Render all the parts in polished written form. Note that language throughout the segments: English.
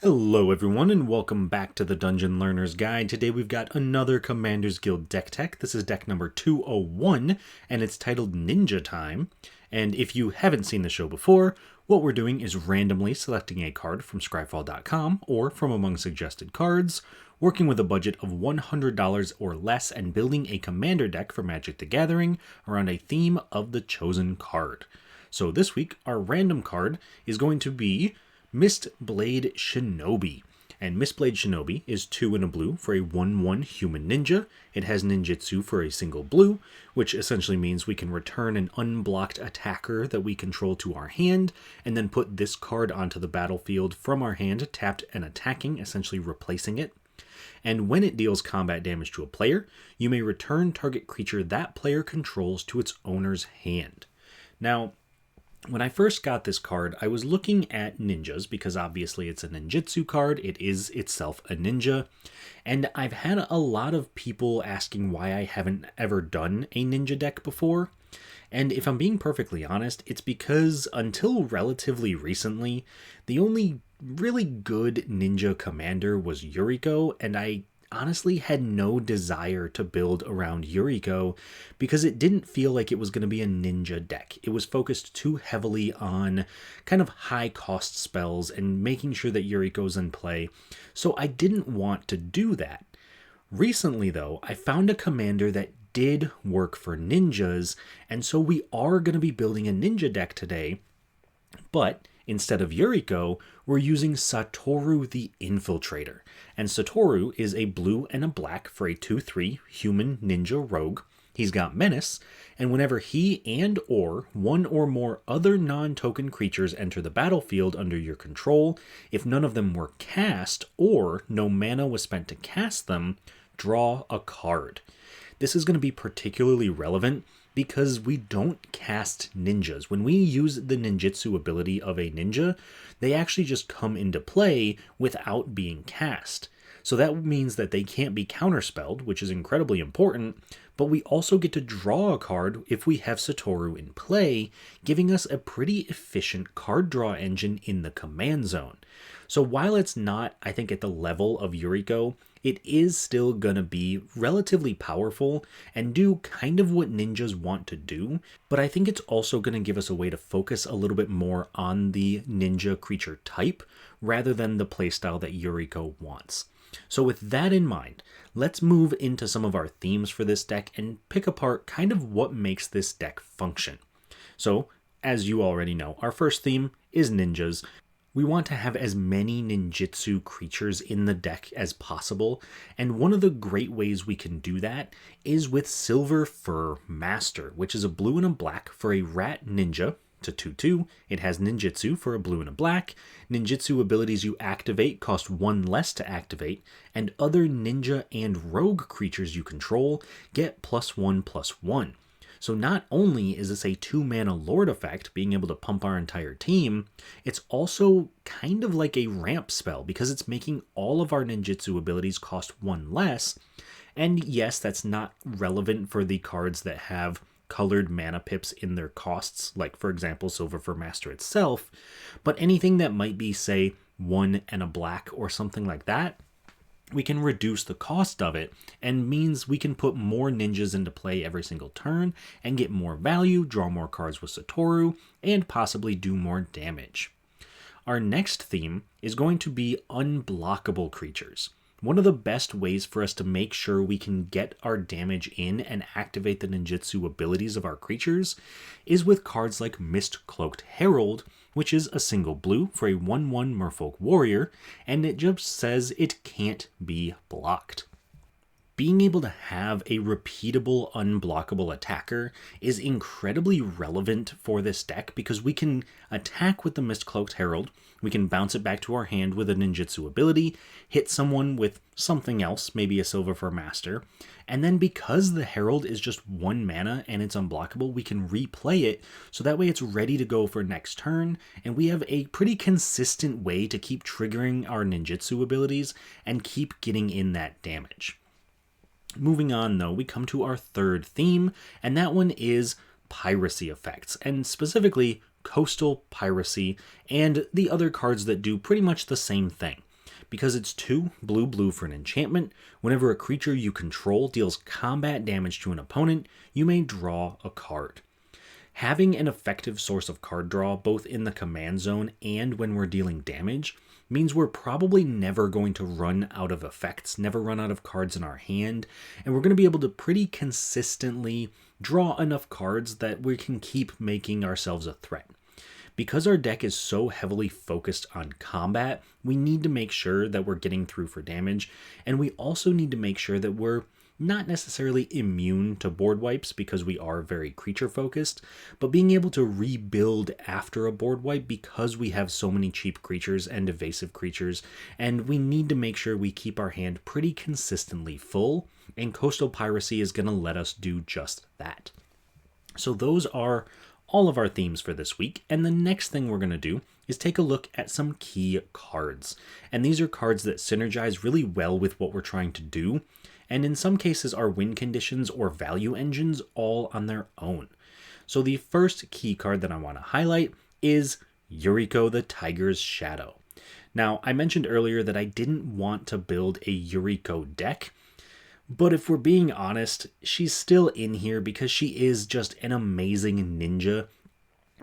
Hello everyone and welcome back to the Dungeon Learner's Guide. Today we've got another Commander's Guild deck tech. This is deck number 201 and it's titled Ninja Time. And if you haven't seen the show before, what we're doing is randomly selecting a card from scryfall.com or from among suggested cards, working with a budget of $100 or less and building a commander deck for Magic the Gathering around a theme of the chosen card. So this week our random card is going to be Mistblade Shinobi. And Mistblade Shinobi is 2 and a blue for a 1/1 human ninja. It has ninjutsu for a single blue, which essentially means we can return an unblocked attacker that we control to our hand, and then put this card onto the battlefield from our hand, tapped and attacking, essentially replacing it. And when it deals combat damage to a player, you may return target creature that player controls to its owner's hand. Now, when I first got this card, I was looking at ninjas because obviously it's a ninjutsu card. It is itself a ninja. And I've had a lot of people asking why I haven't ever done a ninja deck before. And if I'm being perfectly honest, it's because until relatively recently, the only really good ninja commander was Yuriko, and I honestly had no desire to build around Yuriko because it didn't feel like it was going to be a ninja deck. It was focused too heavily on kind of high cost spells and making sure that Yuriko's in play, so I didn't want to do that. Recently though, I found a commander that did work for ninjas, and so we are going to be building a ninja deck today, but instead of Yuriko, we're using Satoru the Infiltrator. And Satoru is a blue and a black for a 2/3 human ninja rogue. He's got menace, and whenever he and or one or more other non-token creatures enter the battlefield under your control, if none of them were cast or no mana was spent to cast them, draw a card. This is going to be particularly relevant because we don't cast ninjas. When we use the ninjutsu ability of a ninja, they actually just come into play without being cast. So that means that they can't be counterspelled, which is incredibly important, but we also get to draw a card if we have Satoru in play, giving us a pretty efficient card draw engine in the command zone. So while it's not, I think, at the level of Yuriko, it is still going to be relatively powerful and do kind of what ninjas want to do, but I think it's also going to give us a way to focus a little bit more on the ninja creature type rather than the playstyle that Yuriko wants. So with that in mind, let's move into some of our themes for this deck and pick apart kind of what makes this deck function. So, as you already know, our first theme is ninjas. We want to have as many ninjutsu creatures in the deck as possible, and one of the great ways we can do that is with Silver Fur Master, which is a blue and a black for a rat ninja. It's a 2/2. It has ninjutsu for a blue and a black. Ninjutsu abilities you activate cost 1 less to activate, and other ninja and rogue creatures you control get +1/+1. So not only is this a 2-mana Lord effect, being able to pump our entire team, it's also kind of like a ramp spell because it's making all of our ninjutsu abilities cost 1 less. And yes, that's not relevant for the cards that have colored mana pips in their costs, like for example Silver Fur Master itself, but anything that might be, say, 1 and a black or something like that, we can reduce the cost of it, and means we can put more ninjas into play every single turn and get more value, draw more cards with Satoru, and possibly do more damage. Our next theme is going to be unblockable creatures. One of the best ways for us to make sure we can get our damage in and activate the ninjutsu abilities of our creatures is with cards like Mist-Cloaked Herald, which is a single blue for a 1/1 Merfolk Warrior, and it just says it can't be blocked. Being able to have a repeatable, unblockable attacker is incredibly relevant for this deck because we can attack with the Mist-Cloaked Herald, we can bounce it back to our hand with a ninjutsu ability, hit someone with something else, maybe a Silver Fur Master, and then because the Herald is just 1 mana and it's unblockable, we can replay it, so that way it's ready to go for next turn, and we have a pretty consistent way to keep triggering our ninjutsu abilities and keep getting in that damage. Moving on though, we come to our third theme, and that one is piracy effects, and specifically coastal piracy and the other cards that do pretty much the same thing. Because it's 2 blue for an enchantment, whenever a creature you control deals combat damage to an opponent, you may draw a card. Having an effective source of card draw both in the command zone and when we're dealing damage means we're probably never going to run out of effects, never run out of cards in our hand, and we're going to be able to pretty consistently draw enough cards that we can keep making ourselves a threat. Because our deck is so heavily focused on combat, we need to make sure that we're getting through for damage, and we also need to make sure that we're not necessarily immune to board wipes because we are very creature focused, but being able to rebuild after a board wipe because we have so many cheap creatures and evasive creatures, and we need to make sure we keep our hand pretty consistently full, and Coastal Piracy is going to let us do just that. So those are all of our themes for this week, and the next thing we're going to do is take a look at some key cards. And these are cards that synergize really well with what we're trying to do, and in some cases are win conditions or value engines all on their own. So the first key card that I want to highlight is Yuriko the Tiger's Shadow. Now, I mentioned earlier that I didn't want to build a Yuriko deck, but if we're being honest, she's still in here because she is just an amazing ninja.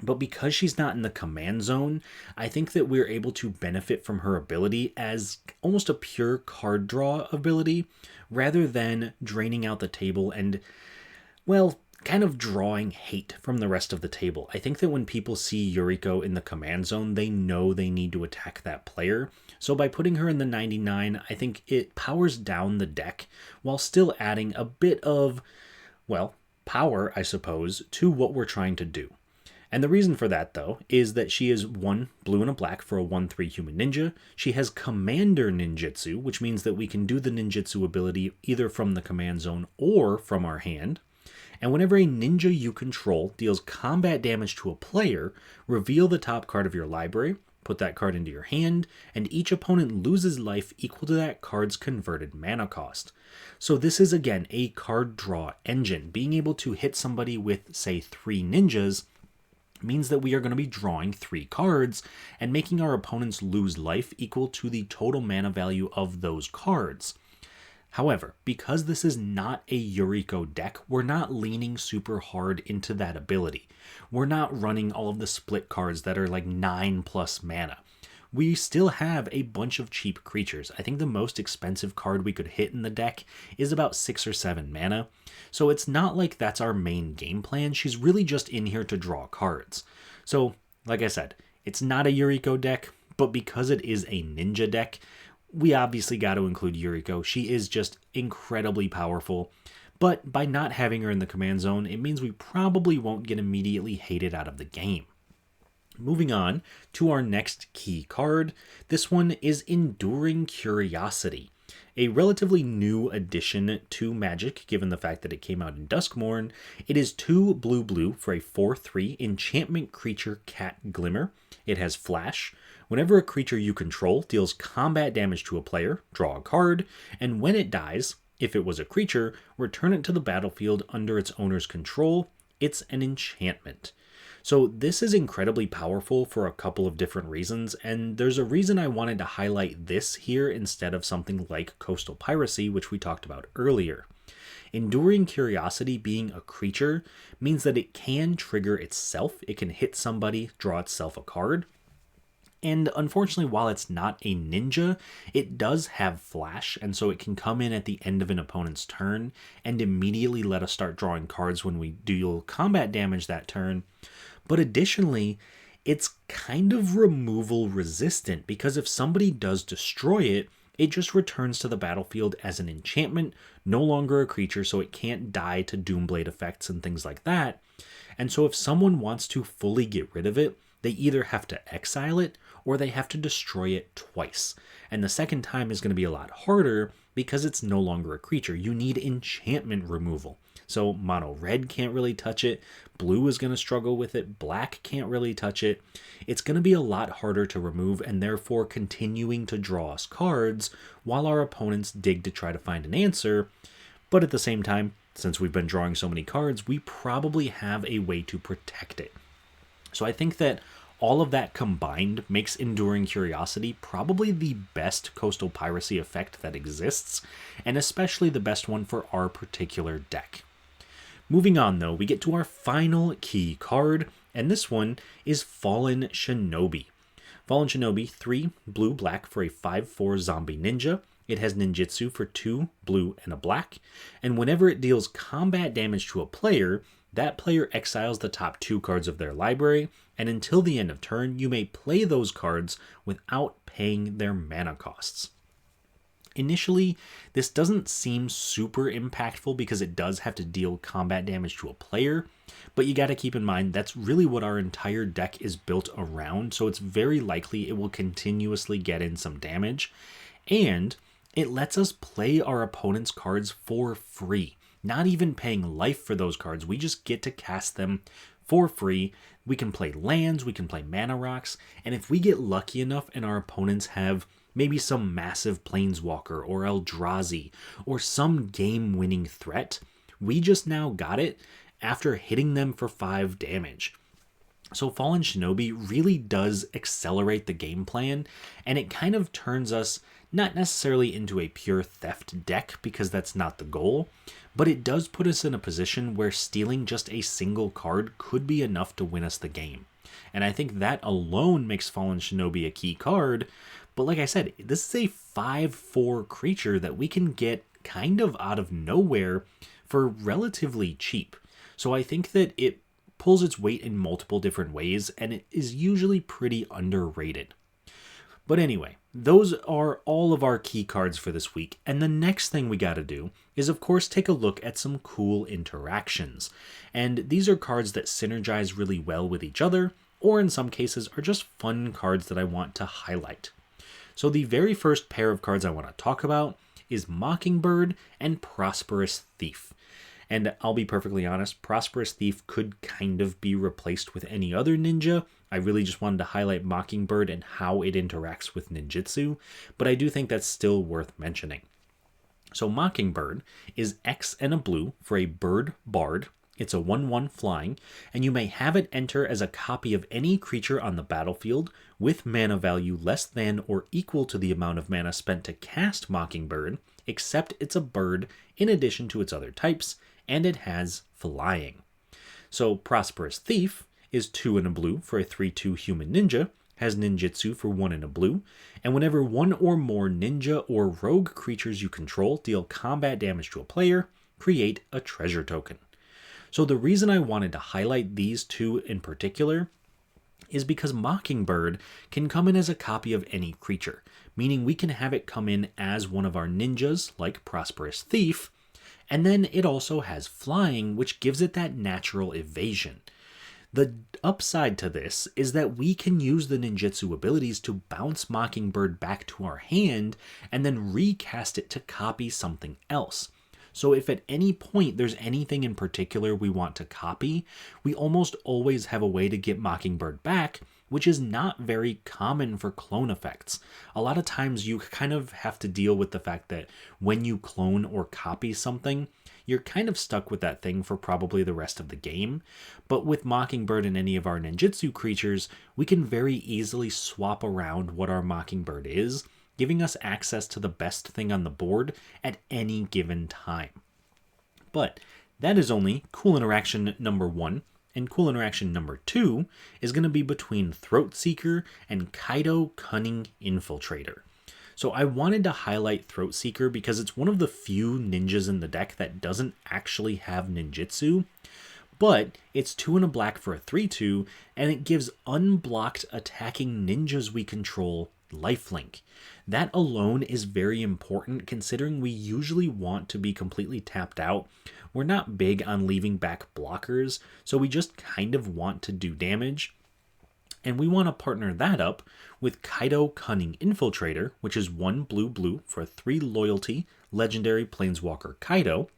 But because she's not in the command zone, I think that we're able to benefit from her ability as almost a pure card draw ability, rather than draining out the table and, well, kind of drawing hate from the rest of the table. I think that when people see Yuriko in the command zone, they know they need to attack that player. So by putting her in the 99, I think it powers down the deck while still adding a bit of, well, power, I suppose, to what we're trying to do. And the reason for that, though, is that she is 1 blue and a black for a 1/3 human ninja. She has Commander Ninjutsu, which means that we can do the ninjutsu ability either from the command zone or from our hand. And whenever a ninja you control deals combat damage to a player, reveal the top card of your library, put that card into your hand, and each opponent loses life equal to that card's converted mana cost. So this is, again, a card draw engine. Being able to hit somebody with, say, 3 ninjas means that we are going to be drawing 3 cards and making our opponents lose life equal to the total mana value of those cards. However, because this is not a Yuriko deck, we're not leaning super hard into that ability. We're not running all of the split cards that are like 9+ mana. We still have a bunch of cheap creatures. I think the most expensive card we could hit in the deck is about 6 or 7 mana. So it's not like that's our main game plan. She's really just in here to draw cards. So, like I said, it's not a Yuriko deck, but because it is a ninja deck, we obviously got to include Yuriko. She is just incredibly powerful. But by not having her in the command zone, it means we probably won't get immediately hated out of the game. Moving on to our next key card, this one is Enduring Curiosity, a relatively new addition to Magic given the fact that it came out in Duskmourn. It is 2 blue for a 4/3 enchantment creature Cat Glimmer. It has Flash. Whenever a creature you control deals combat damage to a player, draw a card, and when it dies, if it was a creature, return it to the battlefield under its owner's control. It's an enchantment. So this is incredibly powerful for a couple of different reasons, and there's a reason I wanted to highlight this here instead of something like Coastal Piracy, which we talked about earlier. Enduring Curiosity being a creature means that it can trigger itself. It can hit somebody, draw itself a card. And unfortunately, while it's not a ninja, it does have Flash, and so it can come in at the end of an opponent's turn and immediately let us start drawing cards when we deal combat damage that turn. But additionally, it's kind of removal resistant, because if somebody does destroy it, it just returns to the battlefield as an enchantment, no longer a creature, so it can't die to Doomblade effects and things like that. And so if someone wants to fully get rid of it, they either have to exile it or they have to destroy it twice. And the second time is going to be a lot harder because it's no longer a creature. You need enchantment removal. So mono red can't really touch it. Blue is going to struggle with it. Black can't really touch it. It's going to be a lot harder to remove, and therefore continuing to draw us cards while our opponents dig to try to find an answer. But at the same time, since we've been drawing so many cards, we probably have a way to protect it. So I think that All of that combined makes Enduring Curiosity probably the best coastal piracy effect that exists, and especially the best one for our particular deck. Moving on though, we get to our final key card, and this one is Fallen Shinobi. Fallen Shinobi, 3 blue-black for a 5/4 zombie ninja. It has ninjutsu for 2 blue and a black, and whenever it deals combat damage to a player, that player exiles the top 2 cards of their library, and until the end of turn, you may play those cards without paying their mana costs. Initially, this doesn't seem super impactful because it does have to deal combat damage to a player, but you gotta keep in mind that's really what our entire deck is built around, so it's very likely it will continuously get in some damage, and it lets us play our opponent's cards for free. Not even paying life for those cards, we just get to cast them for free. We can play lands, we can play mana rocks, and if we get lucky enough and our opponents have maybe some massive Planeswalker or Eldrazi or some game-winning threat, we just now got it after hitting them for 5 damage. So Fallen Shinobi really does accelerate the game plan, and it kind of turns us not necessarily into a pure theft deck because that's not the goal, but it does put us in a position where stealing just a single card could be enough to win us the game. And I think that alone makes Fallen Shinobi a key card, but like I said, this is a 5/4 creature that we can get kind of out of nowhere for relatively cheap. So I think that it pulls its weight in multiple different ways, and it is usually pretty underrated. But anyway, those are all of our key cards for this week, and the next thing we gotta do is of course take a look at some cool interactions. And these are cards that synergize really well with each other, or in some cases are just fun cards that I want to highlight. So the very first pair of cards I want to talk about is Mockingbird and Prosperous Thief. And I'll be perfectly honest, Prosperous Thief could kind of be replaced with any other ninja. I really just wanted to highlight Mockingbird and how it interacts with ninjutsu, but I do think that's still worth mentioning. So Mockingbird is X and a blue for a bird bard. It's a 1/1 flying, and you may have it enter as a copy of any creature on the battlefield with mana value less than or equal to the amount of mana spent to cast Mockingbird, except it's a bird in addition to its other types, and it has flying. So Prosperous Thief is 2 and a blue for a 3/2 human ninja, has ninjutsu for 1 and a blue, and whenever 1 or more ninja or rogue creatures you control deal combat damage to a player, create a treasure token. So the reason I wanted to highlight these two in particular is because Mockingbird can come in as a copy of any creature, meaning we can have it come in as one of our ninjas, like Prosperous Thief, and then it also has flying, which gives it that natural evasion. The upside to this is that we can use the ninjutsu abilities to bounce Mockingbird back to our hand and then recast it to copy something else. So if at any point there's anything in particular we want to copy, we almost always have a way to get Mockingbird back, which is not very common for clone effects. A lot of times you kind of have to deal with the fact that when you clone or copy something, you're kind of stuck with that thing for probably the rest of the game. But with Mockingbird and any of our ninjutsu creatures, we can very easily swap around what our Mockingbird is, giving us access to the best thing on the board at any given time. But that is only cool interaction number 1, and cool interaction number 2 is going to be between Throatseeker and Kaido Cunning Infiltrator. So I wanted to highlight Throatseeker because it's one of the few ninjas in the deck that doesn't actually have ninjutsu, but it's 2 and a black for a 3/2, and it gives unblocked attacking ninjas we control lifelink. That alone is very important considering we usually want to be completely tapped out. We're not big on leaving back blockers, so we just kind of want to do damage. And we want to partner that up with Kaido Cunning Infiltrator, which is 1 blue for 3 loyalty, legendary planeswalker Kaido.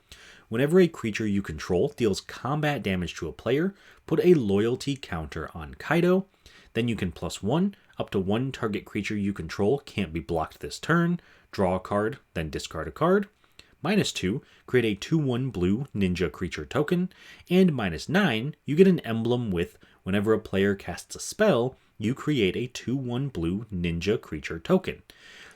Whenever a creature you control deals combat damage to a player, put a loyalty counter on Kaido. Then you can +1, up to 1 target creature you control can't be blocked this turn, draw a card, then discard a card. -2, create a 2/1 blue ninja creature token, and -9, you get an emblem with whenever a player casts a spell, you create a 2/1 blue ninja creature token.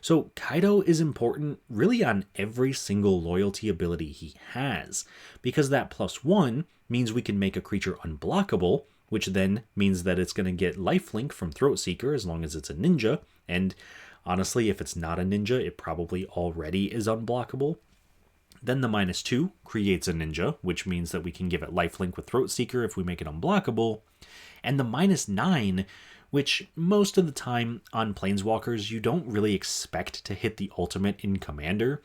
So Kaido is important really on every single loyalty ability he has, because that +1 means we can make a creature unblockable, which then means that it's going to get lifelink from Throatseeker as long as it's a ninja, and honestly, if it's not a ninja, it probably already is unblockable. Then the -2 creates a ninja, which means that we can give it lifelink with Throatseeker if we make it unblockable. And the -9, which most of the time on Planeswalkers, you don't really expect to hit the ultimate in Commander.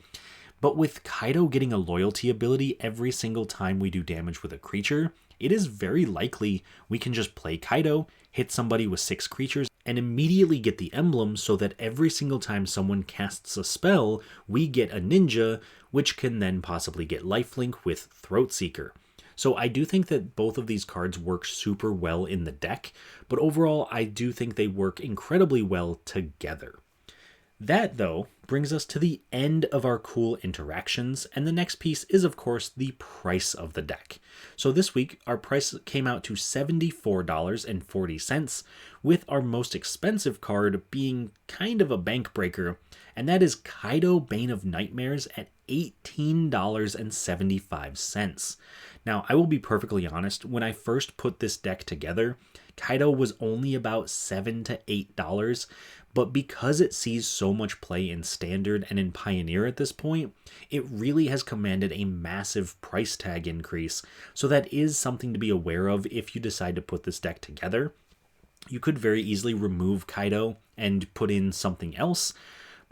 But with Kaido getting a loyalty ability every single time we do damage with a creature, it is very likely we can just play Kaido, hit somebody with 6 creatures, and immediately get the emblem so that every single time someone casts a spell, we get a ninja, which can then possibly get lifelink with Throatseeker. So I do think that both of these cards work super well in the deck, but overall I do think they work incredibly well together. That, though, brings us to the end of our cool interactions, and the next piece is, of course, the price of the deck. So this week, our price came out to $74.40, with our most expensive card being kind of a bank breaker, and that is Kaido Bane of Nightmares at $18.75. Now, I will be perfectly honest, when I first put this deck together, Kaido was only about $7 to $8, but because it sees so much play in Standard and in Pioneer at this point, it really has commanded a massive price tag increase, so that is something to be aware of if you decide to put this deck together. You could very easily remove Kaido and put in something else,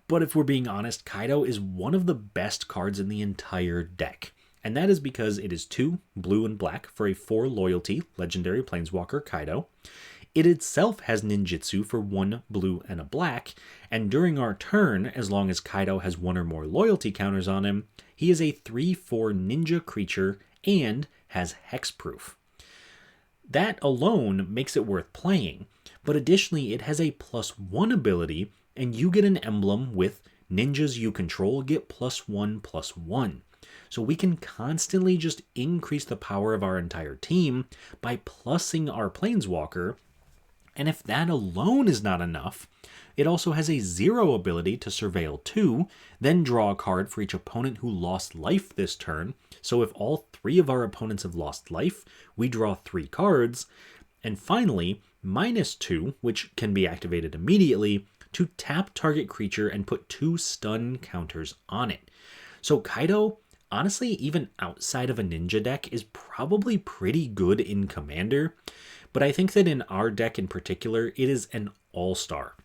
but if we're being honest, Kaido is one of the best cards in the entire deck. And that is because it is 2 blue and black for a 4 loyalty legendary planeswalker Kaido. It itself has ninjutsu for 1 blue and a black, and during our turn, as long as Kaido has 1 or more loyalty counters on him, he is a 3/4 ninja creature and has hexproof. That alone makes it worth playing, but additionally it has a +1 ability, and you get an emblem with ninjas you control get +1/+1. So we can constantly just increase the power of our entire team by plussing our planeswalker. And if that alone is not enough, it also has a 0 ability to surveil 2, then draw a card for each opponent who lost life this turn. So if all 3 of our opponents have lost life, we draw 3 cards. And finally, -2, which can be activated immediately, to tap target creature and put 2 stun counters on it. So Kaido, honestly, even outside of a ninja deck, is probably pretty good in Commander, but I think that in our deck in particular, it is an all-star.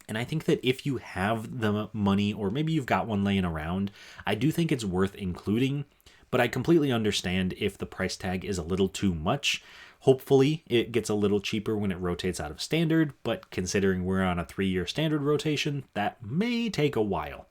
And I think that if you have the money, or maybe you've got one laying around, I do think it's worth including, but I completely understand if the price tag is a little too much. Hopefully, it gets a little cheaper when it rotates out of Standard, but considering we're on a 3-year Standard rotation, that may take a while.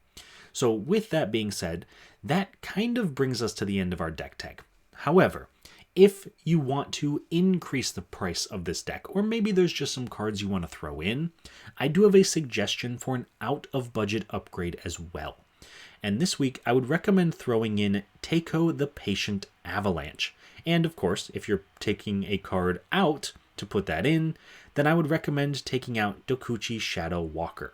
So with that being said, that kind of brings us to the end of our deck tech. However, if you want to increase the price of this deck, or maybe there's just some cards you want to throw in, I do have a suggestion for an out-of-budget upgrade as well. And this week, I would recommend throwing in Teiko the Patient Avalanche. And of course, if you're taking a card out to put that in, then I would recommend taking out Dokuchi Shadow Walker.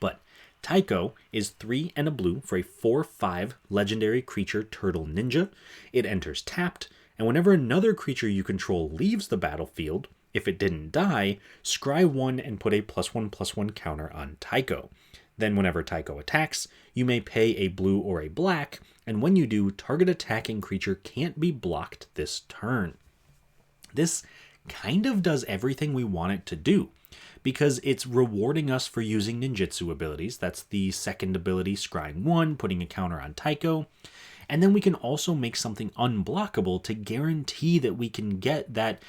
But Teiko is 3 and a blue for a 4/5 legendary creature turtle ninja. It enters tapped, and whenever another creature you control leaves the battlefield, if it didn't die, scry 1 and put a +1/+1 counter on Teiko. Then whenever Teiko attacks, you may pay a blue or a black, and when you do, target attacking creature can't be blocked this turn. This kind of does everything we want it to do, because it's rewarding us for using ninjutsu abilities. That's the second ability, scrying 1, putting a counter on Teiko. And then we can also make something unblockable to guarantee that we can get that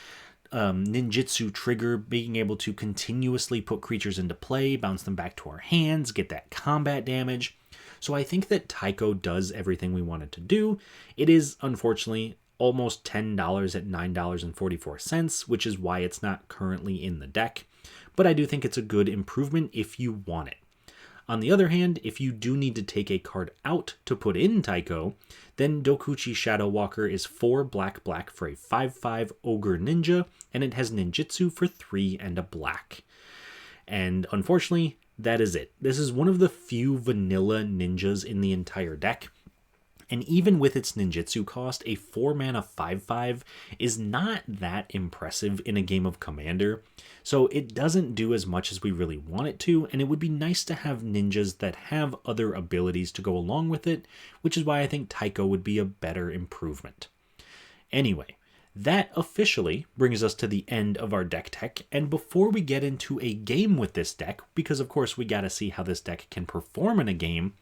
ninjutsu trigger, being able to continuously put creatures into play, bounce them back to our hands, get that combat damage. So I think that Teiko does everything we want it to do. It is, unfortunately, almost $10 at $9.44, which is why it's not currently in the deck. But I do think it's a good improvement if you want it. On the other hand, if you do need to take a card out to put in Taiko, then Dokuchi Shadow Walker is 4 black black for a 5/5 Ogre Ninja, and it has ninjutsu for 3 and a black. And unfortunately, that is it. This is one of the few vanilla ninjas in the entire deck. And even with its ninjutsu cost, a 4-mana 5/5 is not that impressive in a game of Commander. So it doesn't do as much as we really want it to, and it would be nice to have ninjas that have other abilities to go along with it, which is why I think Taiko would be a better improvement. Anyway, that officially brings us to the end of our deck tech, and before we get into a game with this deck, because of course we gotta see how this deck can perform in a game,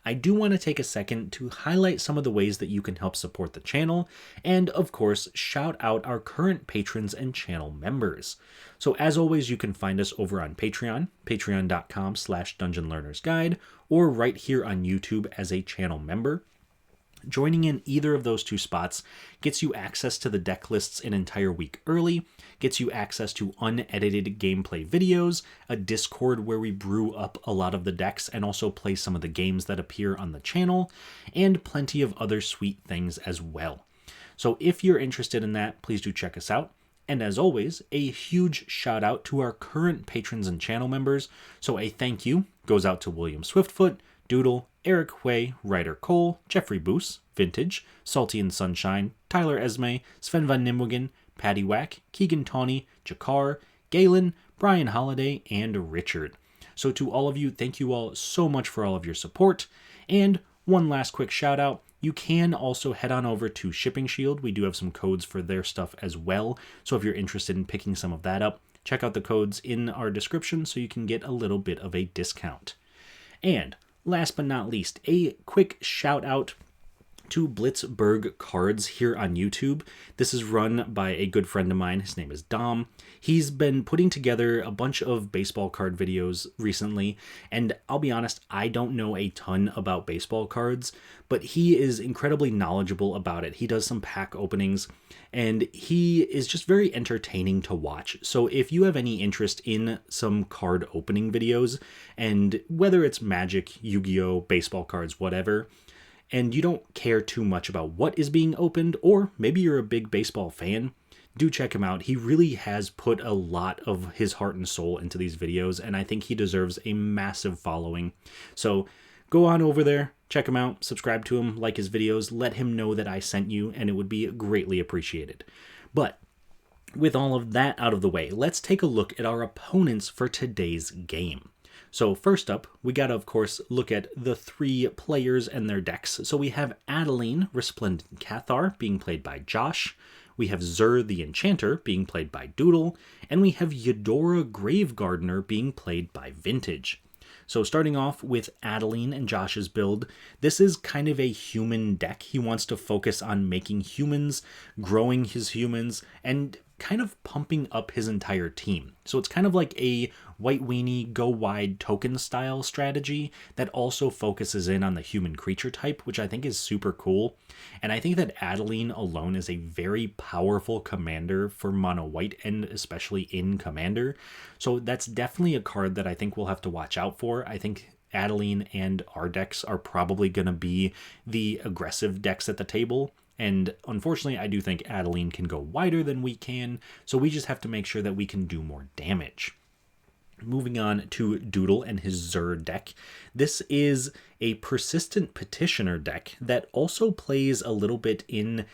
I do want to take a second to highlight some of the ways that you can help support the channel, and of course shout out our current patrons and channel members. So as always, you can find us over on Patreon, patreon.com/dungeonlearnersguide, or right here on YouTube as a channel member. Joining in either of those two spots gets you access to the deck lists an entire week early, gets you access to unedited gameplay videos, a Discord where we brew up a lot of the decks and also play some of the games that appear on the channel, and plenty of other sweet things as well. So if you're interested in that, please do check us out. And as always, a huge shout out to our current patrons and channel members. So a thank you goes out to William Swiftfoot, Doodle, Eric Hui, Ryder Cole, Jeffrey Boos, Vintage, Salty and Sunshine, Tyler Esme, Sven Van Nimwegen, Patty Wack, Keegan Tawney, Jakar, Galen, Brian Holiday, and Richard. So to all of you, thank you all so much for all of your support. And one last quick shout out, you can also head on over to Shipping Shield. We do have some codes for their stuff as well. So if you're interested in picking some of that up, check out the codes in our description so you can get a little bit of a discount. And last but not least, a quick shout out to Blitzberg Cards here on YouTube. This is run by a good friend of mine. His name is Dom. He's been putting together a bunch of baseball card videos recently, and I'll be honest, I don't know a ton about baseball cards, but he is incredibly knowledgeable about it. He does some pack openings, and he is just very entertaining to watch. So if you have any interest in some card opening videos, and whether it's Magic, Yu-Gi-Oh, baseball cards, whatever, and you don't care too much about what is being opened, or maybe you're a big baseball fan, do check him out. He really has put a lot of his heart and soul into these videos, and I think he deserves a massive following. So go on over there, check him out, subscribe to him, like his videos, let him know that I sent you, and it would be greatly appreciated. But with all of that out of the way, let's take a look at our opponents for today's game. So first up, we gotta, of course, look at the 3 players and their decks. So we have Adeline, Resplendent Cathar, being played by Josh. We have Zur the Enchanter, being played by Doodle. And we have Eudora Gravegardener, being played by Vintage. So starting off with Adeline and Josh's build, this is kind of a human deck. He wants to focus on making humans, growing his humans, and kind of pumping up his entire team. So it's kind of like a White Weenie go wide token style strategy that also focuses in on the human creature type, which I think is super cool. And I think that Adeline alone is a very powerful commander for mono white, and especially in Commander. So that's definitely a card that I think we'll have to watch out for. I think Adeline and our decks are probably going to be the aggressive decks at the table. And unfortunately, I do think Adeline can go wider than we can, so we just have to make sure that we can do more damage. Moving on to Doodle and his Zur deck. This is a Persistent Petitioner deck that also plays a little bit in,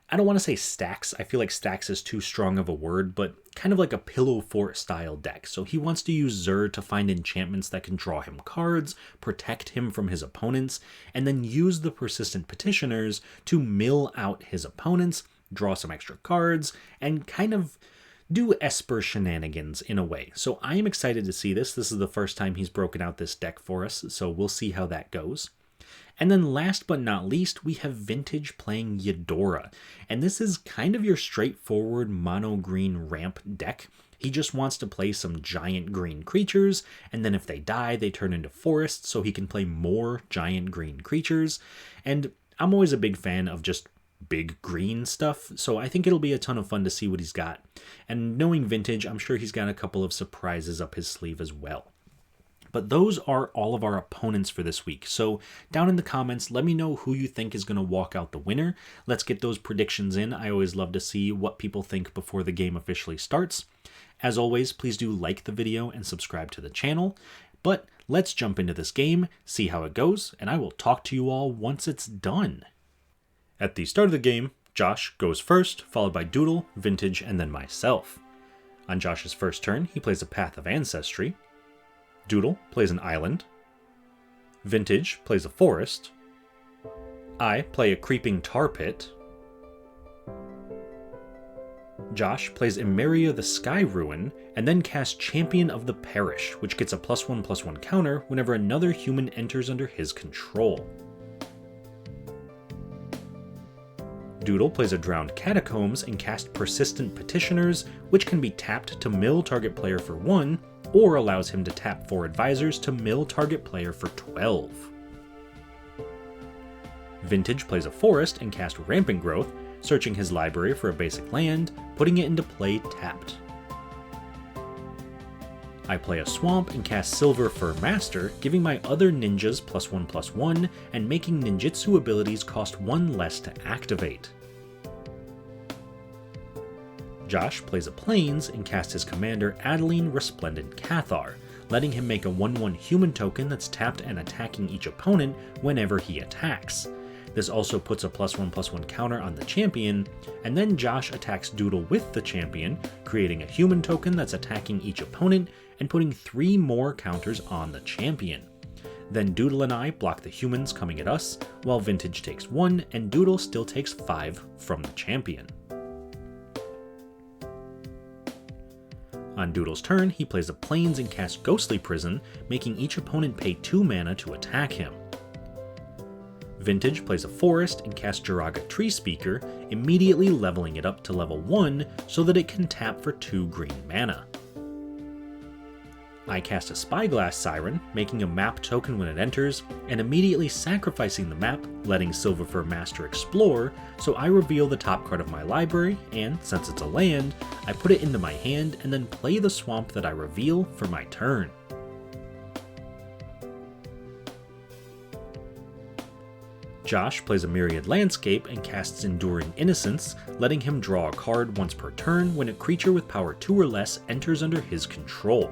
I don't want to say stacks, I feel like stacks is too strong of a word, but kind of like a Pillow Fort style deck. So he wants to use Zur to find enchantments that can draw him cards, protect him from his opponents, and then use the Persistent Petitioners to mill out his opponents, draw some extra cards, and kind of do Esper shenanigans in a way. So I am excited to see this. This is the first time he's broken out this deck for us, so we'll see how that goes. And then last but not least, we have Vintage playing Eudora. And this is kind of your straightforward mono green ramp deck. He just wants to play some giant green creatures, and then if they die, they turn into forests, so he can play more giant green creatures. And I'm always a big fan of just big green stuff, so I think it'll be a ton of fun to see what he's got. And knowing Vintage, I'm sure he's got a couple of surprises up his sleeve as well. But those are all of our opponents for this week. So down in the comments, let me know who you think is going to walk out the winner. Let's get those predictions in. I always love to see what people think before the game officially starts. As always, please do like the video and subscribe to the channel. But let's jump into this game, see how it goes, and I will talk to you all once it's done. At the start of the game, Josh goes first, followed by Doodle, Vintage, and then myself. On Josh's first turn, he plays a Path of Ancestry. Doodle plays an island. Vintage plays a forest. I play a creeping tar pit. Josh plays Emeria the Sky Ruin, and then casts Champion of the Parish, which gets a +1/+1 counter whenever another human enters under his control. Doodle plays a Drowned Catacombs and casts Persistent Petitioners, which can be tapped to mill target player for 1, or allows him to tap 4 advisors to mill target player for 12. Vintage plays a forest and casts Rampant Growth, searching his library for a basic land, putting it into play tapped. I play a swamp and cast Silver Fur Master, giving my other ninjas +1/+1 and making ninjutsu abilities cost 1 less to activate. Josh plays a Plains and casts his commander Adeline Resplendent Cathar, letting him make a 1/1 human token that's tapped and attacking each opponent whenever he attacks. This also puts a +1/+1 counter on the champion, and then Josh attacks Doodle with the champion, creating a human token that's attacking each opponent and putting 3 more counters on the champion. Then Doodle and I block the humans coming at us, while Vintage takes 1 and Doodle still takes 5 from the champion. On Doodle's turn, he plays a Plains and casts Ghostly Prison, making each opponent pay 2 mana to attack him. Vintage plays a forest and casts Jiraga Tree Speaker, immediately leveling it up to level 1 so that it can tap for 2 green mana. I cast a Spyglass Siren, making a map token when it enters, and immediately sacrificing the map, letting Silver Fur Master explore, so I reveal the top card of my library, and since it's a land, I put it into my hand and then play the swamp that I reveal for my turn. Josh plays a Myriad Landscape and casts Enduring Innocence, letting him draw a card once per turn when a creature with power 2 or less enters under his control.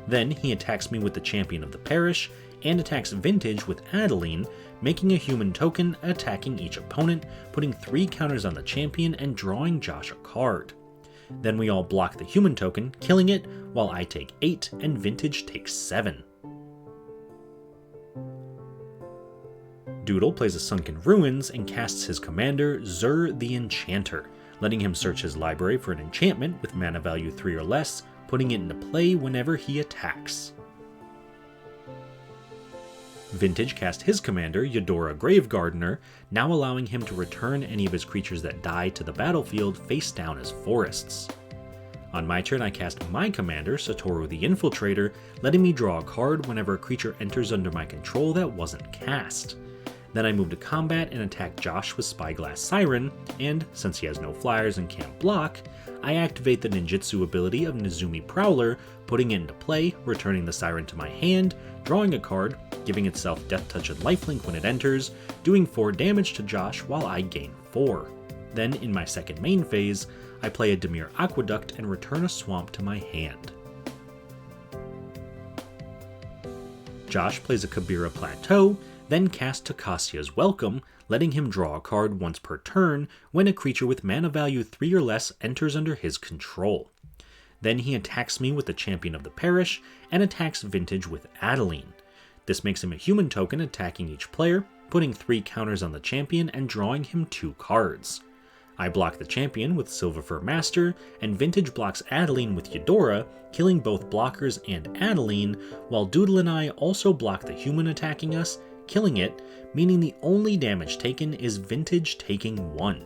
Then he attacks me with the Champion of the Parish, and attacks Vintage with Adeline, making a human token attacking each opponent, putting 3 counters on the champion and drawing Josh a card. Then we all block the human token, killing it, while I take 8 and Vintage takes 7. Doodle plays a Sunken Ruins and casts his commander, Zur the Enchanter, letting him search his library for an enchantment with mana value 3 or less, putting it into play whenever he attacks. Vintage cast his commander, Eudora Gravegardener, now allowing him to return any of his creatures that die to the battlefield face down as forests. On my turn, I cast my commander, Satoru the Infiltrator, letting me draw a card whenever a creature enters under my control that wasn't cast. Then I move to combat and attack Josh with Spyglass Siren, and since he has no flyers and can't block, I activate the ninjutsu ability of Nezumi Prowler, putting it into play, returning the Siren to my hand, drawing a card, giving itself Death Touch and Lifelink when it enters, doing 4 damage to Josh while I gain 4. Then, in my second main phase, I play a Dimir Aqueduct and return a swamp to my hand. Josh plays a Kabira Plateau, then casts Tocasia's Welcome, letting him draw a card once per turn when a creature with mana value 3 or less enters under his control. Then he attacks me with the Champion of the Parish, and attacks Vintage with Adeline. This makes him a human token attacking each player, putting 3 counters on the champion and drawing him 2 cards. I block the champion with Silver Fur Master, and Vintage blocks Adeline with Eudora, killing both blockers and Adeline, while Doodle and I also block the human attacking us, killing it, meaning the only damage taken is Vintage taking 1.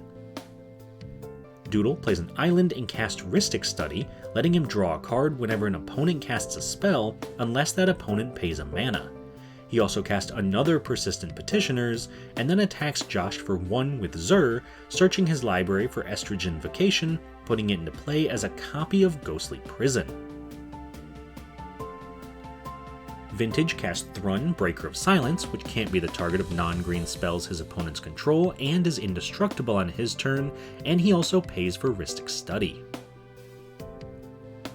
Doodle plays an island and casts Rhystic Study, letting him draw a card whenever an opponent casts a spell, unless that opponent pays a mana. He also casts another Persistent Petitioners, and then attacks Josh for 1 with Zur, searching his library for Estrogen Vacation, putting it into play as a copy of Ghostly Prison. Vintage casts Thrun, Breaker of Silence, which can't be the target of non-green spells his opponents control and is indestructible on his turn, and he also pays for Rhystic Study.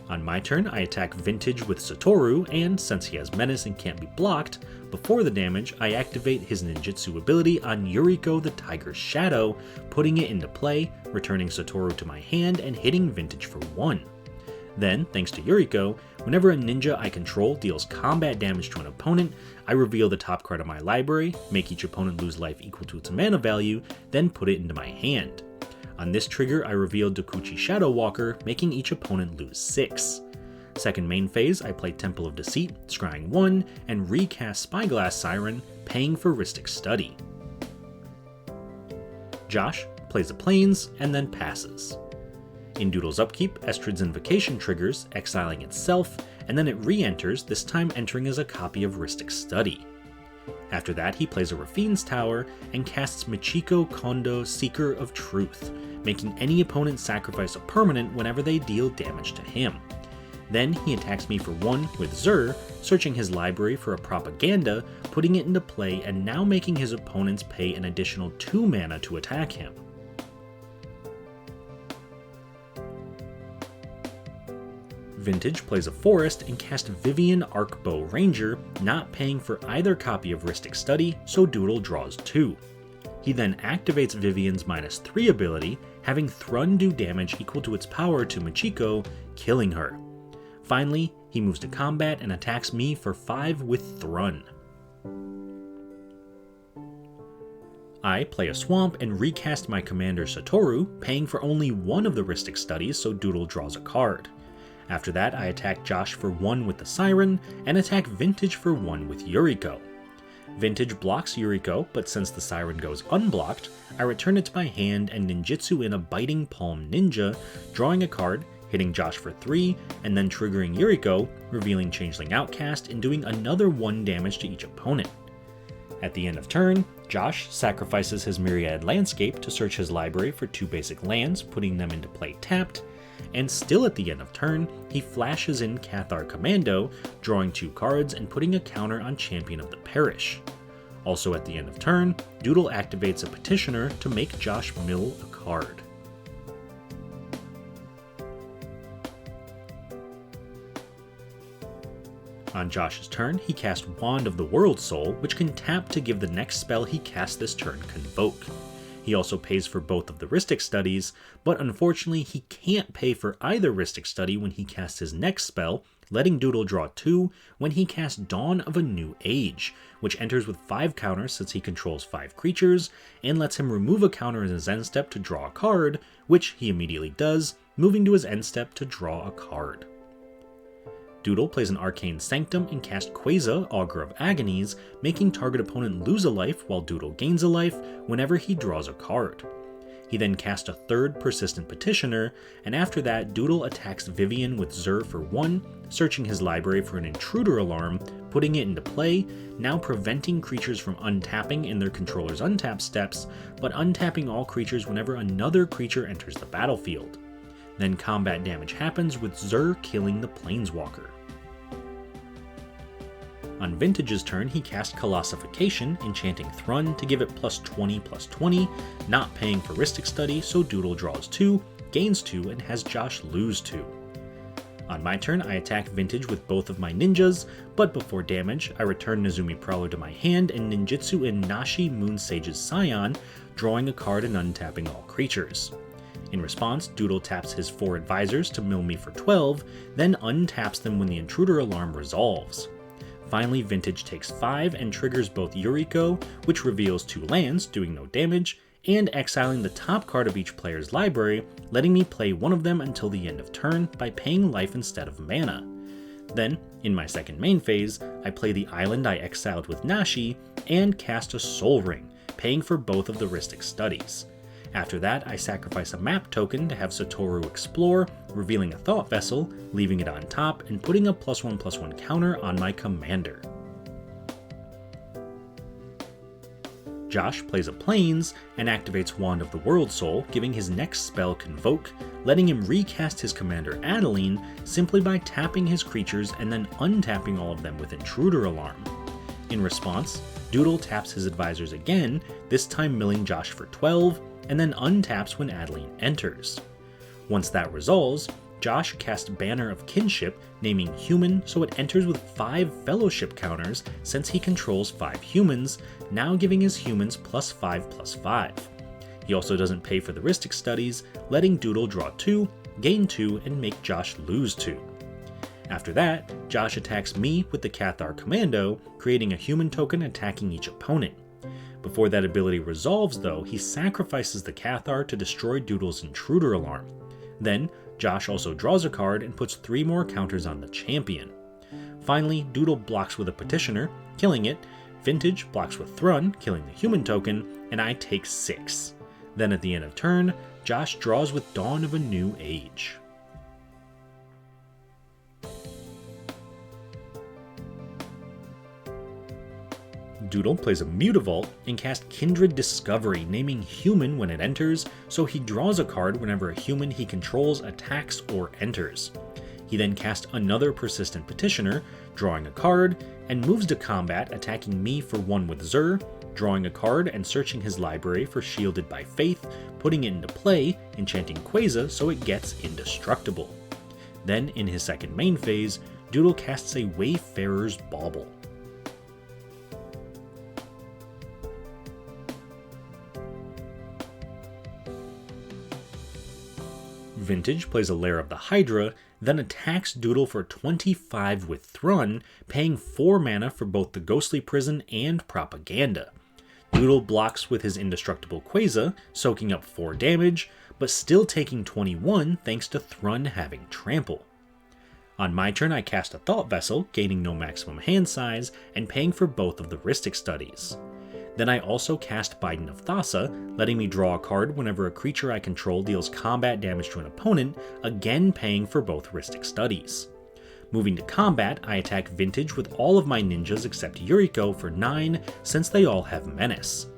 On my turn, I attack Vintage with Satoru, and since he has Menace and can't be blocked, before the damage, I activate his ninjutsu ability on Yuriko the Tiger's Shadow, putting it into play, returning Satoru to my hand and hitting Vintage for 1. Then, thanks to Yuriko, whenever a ninja I control deals combat damage to an opponent, I reveal the top card of my library, make each opponent lose life equal to its mana value, then put it into my hand. On this trigger, I reveal Dokuchi Shadow Walker, making each opponent lose 6. Second main phase, I play Temple of Deceit, scrying 1, and recast Spyglass Siren, paying for Rhystic Study. Josh plays the Plains, and then passes. In Doodle's upkeep, Estrid's Invocation triggers, exiling itself, and then it re-enters, this time entering as a copy of Rhystic Study. After that, he plays a Rafine's Tower and casts Michiko Kondo, Seeker of Truth, making any opponent sacrifice a permanent whenever they deal damage to him. Then he attacks me for 1 with Zur, searching his library for a Propaganda, putting it into play and now making his opponents pay an additional 2 mana to attack him. Vintage plays a Forest and casts Vivian Arcbow Ranger, not paying for either copy of Rhystic Study, so Doodle draws 2. He then activates Vivian's -3 ability, having Thrun do damage equal to its power to Michiko, killing her. Finally, he moves to combat and attacks me for 5 with Thrun. I play a Swamp and recast my commander Satoru, paying for only 1 of the Rhystic Studies, so Doodle draws a card. After that, I attack Josh for 1 with the Siren, and attack Vintage for 1 with Yuriko. Vintage blocks Yuriko, but since the Siren goes unblocked, I return it to my hand and ninjutsu in a Biting Palm Ninja, drawing a card, hitting Josh for 3, and then triggering Yuriko, revealing Changeling Outcast, and doing another 1 damage to each opponent. At the end of turn, Josh sacrifices his Myriad Landscape to search his library for 2 basic lands, putting them into play tapped, and still at the end of turn, he flashes in Cathar Commando, drawing 2 cards and putting a counter on Champion of the Parish. Also at the end of turn, Doodle activates a Petitioner to make Josh mill a card. On Josh's turn, he casts Wand of the World Soul, which can tap to give the next spell he casts this turn Convoke. He also pays for both of the Rhystic Studies, but unfortunately he can't pay for either Rhystic Study when he casts his next spell, letting Doodle draw 2 when he casts Dawn of a New Age, which enters with 5 counters since he controls 5 creatures, and lets him remove a counter in his end step to draw a card, which he immediately does, moving to his end step to draw a card. Doodle plays an Arcane Sanctum and casts Quasar, Augur of Agonies, making target opponent lose a life while Doodle gains a life whenever he draws a card. He then casts a 3rd Persistent Petitioner, and after that Doodle attacks Vivian with Zur for 1, searching his library for an Intruder Alarm, putting it into play, now preventing creatures from untapping in their controller's untap steps, but untapping all creatures whenever another creature enters the battlefield. Then combat damage happens with Zur killing the Planeswalker. On Vintage's turn, he cast Colossification, enchanting Thrun to give it +20/+20, not paying for Rhystic Study, so Doodle draws 2, gains 2, and has Josh lose 2. On my turn, I attack Vintage with both of my ninjas, but before damage, I return Nezumi Prowler to my hand and ninjutsu in Nashi Moonsage's Scion, drawing a card and untapping all creatures. In response, Doodle taps his 4 advisors to mill me for 12, then untaps them when the Intruder Alarm resolves. Finally, Vintage takes 5 and triggers both Yuriko, which reveals 2 lands, doing no damage, and exiling the top card of each player's library, letting me play one of them until the end of turn by paying life instead of mana. Then, in my second main phase, I play the island I exiled with Nashi, and cast a Soul Ring, paying for both of the Rhystic Studies. After that, I sacrifice a map token to have Satoru explore, revealing a Thought Vessel, leaving it on top, and putting a +1/+1 counter on my commander. Josh plays a Plains and activates Wand of the World Soul, giving his next spell Convoke, letting him recast his commander Adeline simply by tapping his creatures and then untapping all of them with Intruder Alarm. In response, Doodle taps his advisors again, this time milling Josh for 12, and then untaps when Adeline enters. Once that resolves, Josh casts Banner of Kinship, naming Human so it enters with 5 Fellowship counters since he controls 5 humans, now giving his humans +5/+5. He also doesn't pay for the Rhystic Studies, letting Doodle draw 2, gain 2, and make Josh lose 2. After that, Josh attacks me with the Cathar Commando, creating a human token attacking each opponent. Before that ability resolves though, he sacrifices the Cathar to destroy Doodle's Intruder Alarm. Then, Josh also draws a card and puts 3 more counters on the champion. Finally, Doodle blocks with a Petitioner, killing it, Vintage blocks with Thrun, killing the human token, and I take 6. Then at the end of turn, Josh draws with Dawn of a New Age. Doodle plays a Mutavault and casts Kindred Discovery, naming Human when it enters, so he draws a card whenever a human he controls attacks or enters. He then casts another Persistent Petitioner, drawing a card, and moves to combat, attacking me for 1 with Zur, drawing a card and searching his library for Shielded by Faith, putting it into play, enchanting Quasar so it gets indestructible. Then, in his second main phase, Doodle casts a Wayfarer's Bauble. Vintage plays a Lair of the Hydra, then attacks Doodle for 25 with Thrun, paying 4 mana for both the Ghostly Prison and Propaganda. Doodle blocks with his indestructible Quasar, soaking up 4 damage, but still taking 21 thanks to Thrun having Trample. On my turn, I cast a Thought Vessel, gaining no maximum hand size, and paying for both of the Rhystic Studies. Then I also cast Biden of Thassa, letting me draw a card whenever a creature I control deals combat damage to an opponent, again paying for both Rhystic Studies. Moving to combat, I attack Vintage with all of my ninjas except Yuriko for 9, since they all have Menace.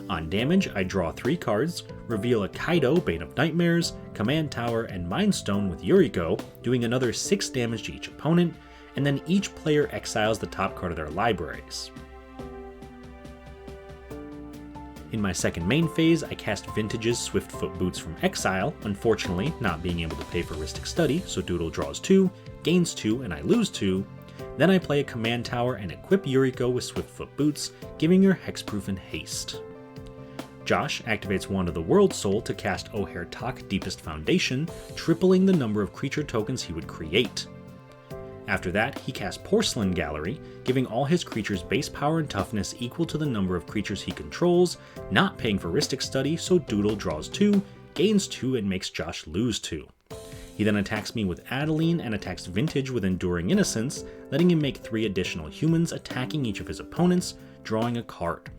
On damage, I draw 3 cards, reveal a Kaido, Bane of Nightmares, Command Tower, and Mind Stone with Yuriko, doing another 6 damage to each opponent, and then each player exiles the top card of their libraries. In my second main phase, I cast Vintage's Swiftfoot Boots from exile, unfortunately not being able to pay for Rhystic Study, so Doodle draws 2, gains 2, and I lose 2. Then I play a Command Tower and equip Yuriko with Swiftfoot Boots, giving her Hexproof and Haste. Josh activates Wand of the World Soul to cast O'Hare Tak Deepest Foundation, tripling the number of creature tokens he would create. After that, he casts Porcelain Gallery, giving all his creatures base power and toughness equal to the number of creatures he controls, not paying for Rhystic Study, so Doodle draws 2, gains 2, and makes Josh lose 2. He then attacks me with Adeline and attacks Vintage with Enduring Innocence, letting him make 3 additional humans attacking each of his opponents, drawing a card.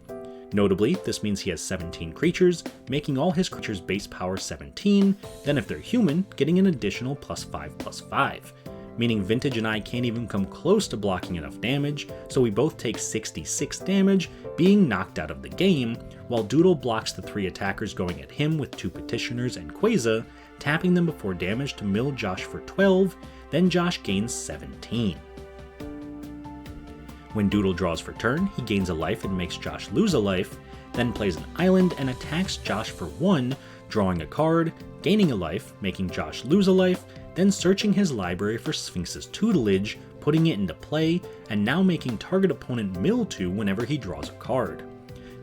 Notably, this means he has 17 creatures, making all his creatures base power 17, then if they're human, getting an additional +5/+5. Meaning Vintage and I can't even come close to blocking enough damage, so we both take 66 damage, being knocked out of the game, while Doodle blocks the 3 attackers going at him with 2 Petitioners and Quasar, tapping them before damage to mill Josh for 12, then Josh gains 17. When Doodle draws for turn, he gains a life and makes Josh lose a life, then plays an island and attacks Josh for 1, drawing a card, gaining a life, making Josh lose a life, then searching his library for Sphinx's Tutelage, putting it into play, and now making target opponent mill 2 whenever he draws a card.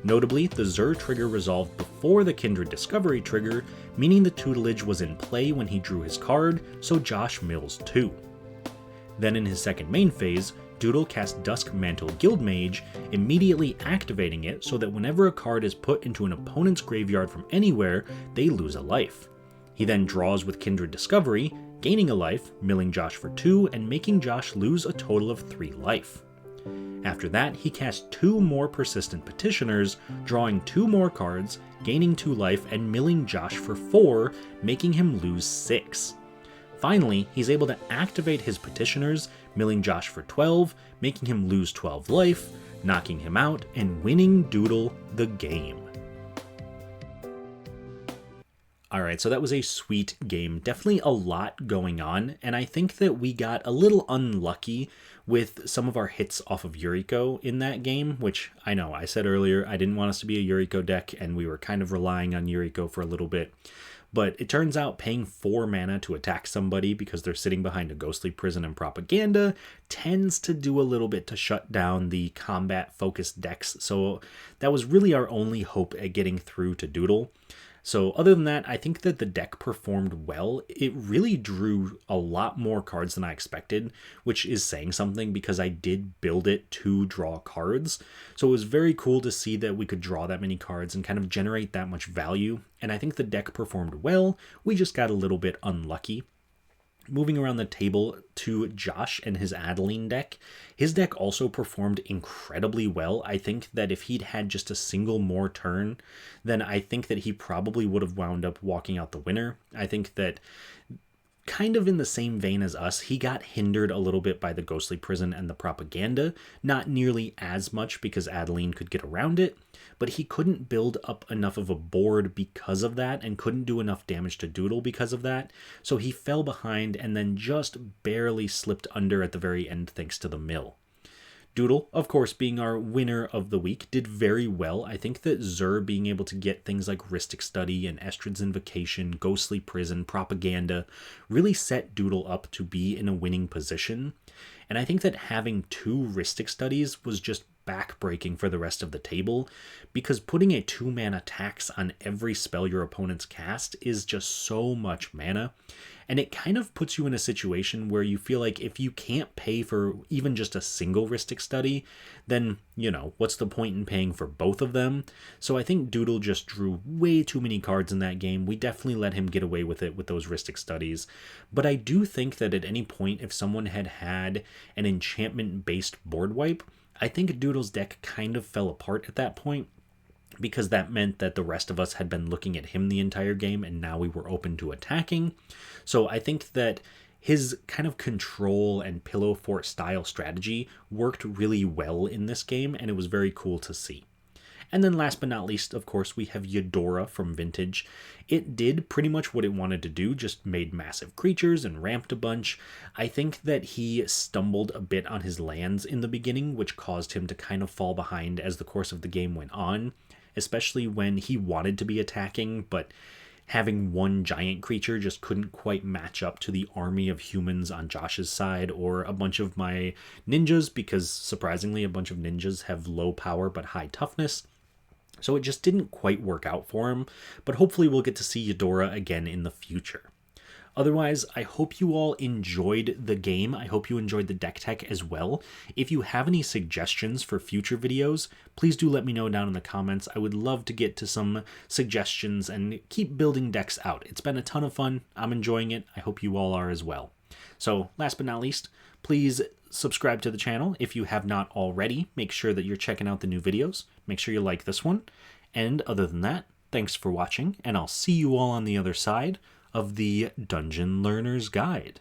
Notably, the Zur trigger resolved before the Kindred Discovery trigger, meaning the Tutelage was in play when he drew his card, so Josh mills 2. Then in his second main phase, Doodle casts Dusk Mantle Guildmage, immediately activating it so that whenever a card is put into an opponent's graveyard from anywhere, they lose a life. He then draws with Kindred Discovery, gaining a life, milling Josh for 2, and making Josh lose a total of 3 life. After that, he casts 2 more Persistent Petitioners, drawing 2 more cards, gaining 2 life, and milling Josh for 4, making him lose 6. Finally, he's able to activate his Petitioners, milling Josh for 12, making him lose 12 life, knocking him out and winning Doodle the game. Alright, so that was a sweet game. Definitely a lot going on, and I think that we got a little unlucky with some of our hits off of Yuriko in that game, which I know, I said earlier, I didn't want us to be a Yuriko deck, and we were kind of relying on Yuriko for a little bit. But it turns out paying 4 mana to attack somebody because they're sitting behind a ghostly prison and propaganda tends to do a little bit to shut down the combat-focused decks, so that was really our only hope at getting through to Doodle. So other than that, I think that the deck performed well. It really drew a lot more cards than I expected, which is saying something because I did build it to draw cards. So it was very cool to see that we could draw that many cards and kind of generate that much value. And I think the deck performed well. We just got a little bit unlucky. Moving around the table to Josh and his Adeline deck. His deck also performed incredibly well. I think that if he'd had just a single more turn, then I think that he probably would have wound up walking out the winner. I think that kind of in the same vein as us, he got hindered a little bit by the ghostly prison and the propaganda. Not nearly as much because Adeline could get around it, but he couldn't build up enough of a board because of that and couldn't do enough damage to Doodle because of that. So he fell behind and then just barely slipped under at the very end thanks to the mill. Doodle, of course, being our winner of the week, did very well. I think that Zur being able to get things like Rhystic Study and Estrid's Invocation, Ghostly Prison, Propaganda, really set Doodle up to be in a winning position. And I think that having 2 Rhystic Studies was just backbreaking for the rest of the table, because putting a 2-mana tax on every spell your opponents cast is just so much mana, and it kind of puts you in a situation where you feel like if you can't pay for even just a single Rhystic Study, then, you know, what's the point in paying for both of them? So I think Doodle just drew way too many cards in that game. We definitely let him get away with it with those Rhystic Studies, but I do think that at any point, if someone had had an enchantment-based board wipe, I think Doodle's deck kind of fell apart at that point, because that meant that the rest of us had been looking at him the entire game and now we were open to attacking. So I think that his kind of control and pillow fort style strategy worked really well in this game, and it was very cool to see. And then last but not least, of course, we have Eudora from Vintage. It did pretty much what it wanted to do, just made massive creatures and ramped a bunch. I think that he stumbled a bit on his lands in the beginning, which caused him to kind of fall behind as the course of the game went on, especially when he wanted to be attacking, but having one giant creature just couldn't quite match up to the army of humans on Josh's side or a bunch of my ninjas, because surprisingly a bunch of ninjas have low power but high toughness. So it just didn't quite work out for him, but hopefully we'll get to see Eudora again in the future. Otherwise, I hope you all enjoyed the game. I hope you enjoyed the deck tech as well. If you have any suggestions for future videos, please do let me know down in the comments. I would love to get to some suggestions and keep building decks out. It's been a ton of fun. I'm enjoying it. I hope you all are as well. So last but not least, please subscribe to the channel if you have not already. Make sure that you're checking out the new videos. Make sure you like this one. And other than that, thanks for watching, and I'll see you all on the other side of the Dungeon Learner's Guide.